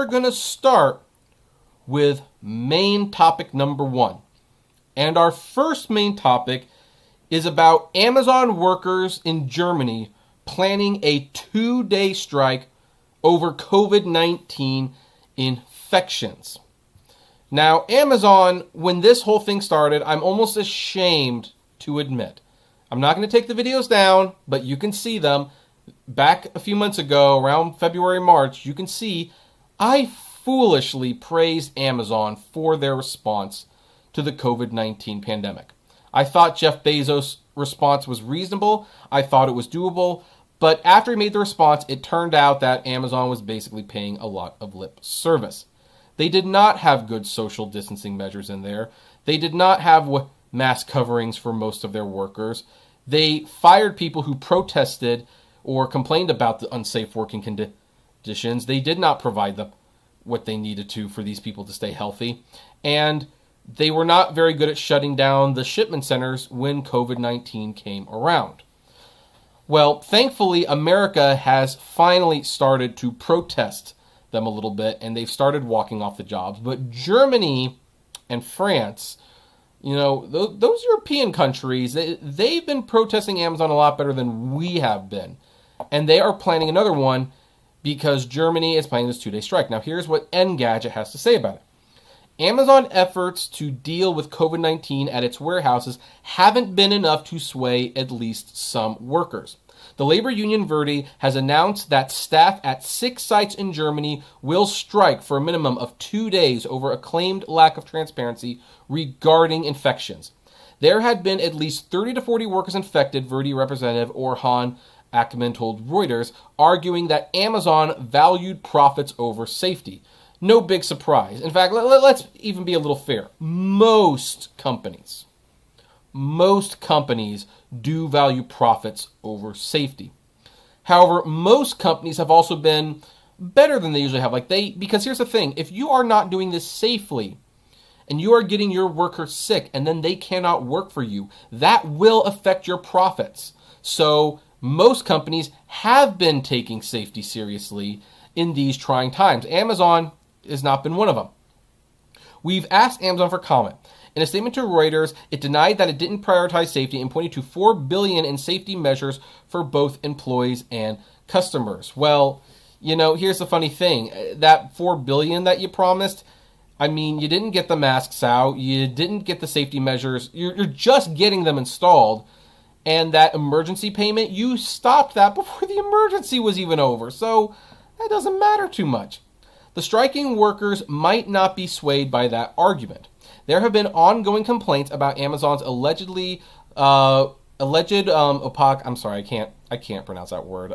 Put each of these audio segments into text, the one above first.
we're going to start with main topic number 1. And our first main topic is about Amazon workers in Germany planning a 2-day strike over COVID-19 infections. Now, Amazon, when this whole thing started, I'm almost ashamed to admit. I'm not going to take the videos down, but you can see them. Back a few months ago, around February, March, you can see I foolishly praised Amazon for their response to the COVID-19 pandemic. I thought Jeff Bezos' response was reasonable. I thought it was doable. But after he made the response, it turned out that Amazon was basically paying a lot of lip service. They did not have good social distancing measures in there. They did not have mask coverings for most of their workers. They fired people who protested or complained about the unsafe working conditions. They did not provide what they needed to for these people to stay healthy. And they were not very good at shutting down the shipment centers when COVID-19 came around. Well, thankfully, America has finally started to protest them a little bit, and they've started walking off the jobs. But Germany and France, those European countries, they've been protesting Amazon a lot better than we have been. And they are planning another one because Germany is planning this 2-day strike. Now, here's what Engadget has to say about it. Amazon efforts to deal with COVID-19 at its warehouses haven't been enough to sway at least some workers. The labor union Verdi has announced that staff at 6 sites in Germany will strike for a minimum of 2 days over a claimed lack of transparency regarding infections. There had been at least 30 to 40 workers infected, Verdi representative Orhan Ackerman told Reuters, arguing that Amazon valued profits over safety. No big surprise. In fact, let's even be a little fair. Most companies do value profits over safety. However, most companies have also been better than they usually have. Because here's the thing, if you are not doing this safely and you are getting your workers sick and then they cannot work for you, that will affect your profits. So most companies have been taking safety seriously in these trying times. Amazon has not been one of them. We've asked Amazon for comment. In a statement to Reuters, it denied that it didn't prioritize safety and pointed to $4 billion in safety measures for both employees and customers. Well, here's the funny thing. That $4 billion that you promised, you didn't get the masks out. You didn't get the safety measures. You're just getting them installed. And that emergency payment, you stopped that before the emergency was even over. So that doesn't matter too much. The striking workers might not be swayed by that argument. There have been ongoing complaints about Amazon's alleged opaque, I can't pronounce that word,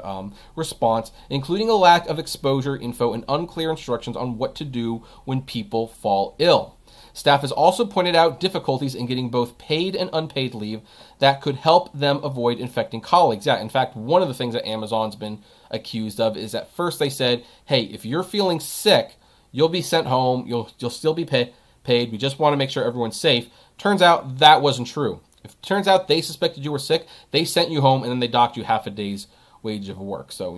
response, including a lack of exposure info and unclear instructions on what to do when people fall ill. Staff has also pointed out difficulties in getting both paid and unpaid leave that could help them avoid infecting colleagues. Yeah, in fact, one of the things that Amazon's been accused of is at first they said, hey, if you're feeling sick, you'll be sent home, you'll still be paid, we just want to make sure everyone's safe. Turns out that wasn't true. If it turns out they suspected you were sick, they sent you home and then they docked you half a day's wage of work. So,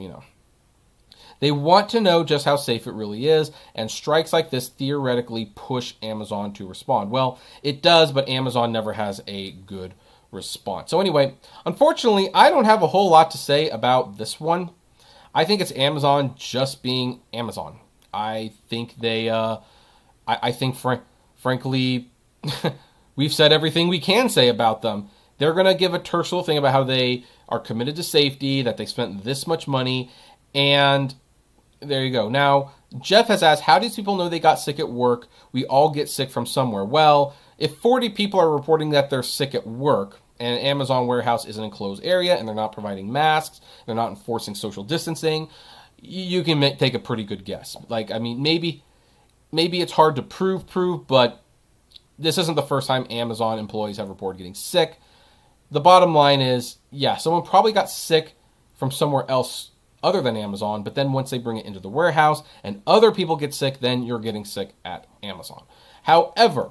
they want to know just how safe it really is, and strikes like this theoretically push Amazon to respond. Well, it does, but Amazon never has a good response. So anyway, unfortunately, I don't have a whole lot to say about this one. I think it's Amazon just being Amazon. I think frankly, we've said everything we can say about them. They're going to give a terse little thing about how they are committed to safety, that they spent this much money, and there you go. Now, Jeff has asked, how do these people know they got sick at work? We all get sick from somewhere. Well, if 40 people are reporting that they're sick at work, and an Amazon warehouse is an enclosed area, and they're not providing masks, they're not enforcing social distancing, you can take a pretty good guess. Maybe it's hard to prove, but this isn't the first time Amazon employees have reported getting sick. The bottom line is, yeah, someone probably got sick from somewhere else other than Amazon, but then once they bring it into the warehouse and other people get sick, then you're getting sick at Amazon. However,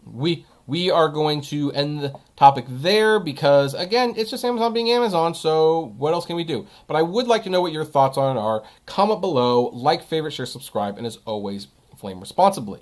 we we are going to end the topic there because, again, it's just Amazon being Amazon, so what else can we do? But I would like to know what your thoughts on it are. Comment below, like, favorite, share, subscribe, and as always, flame responsibly.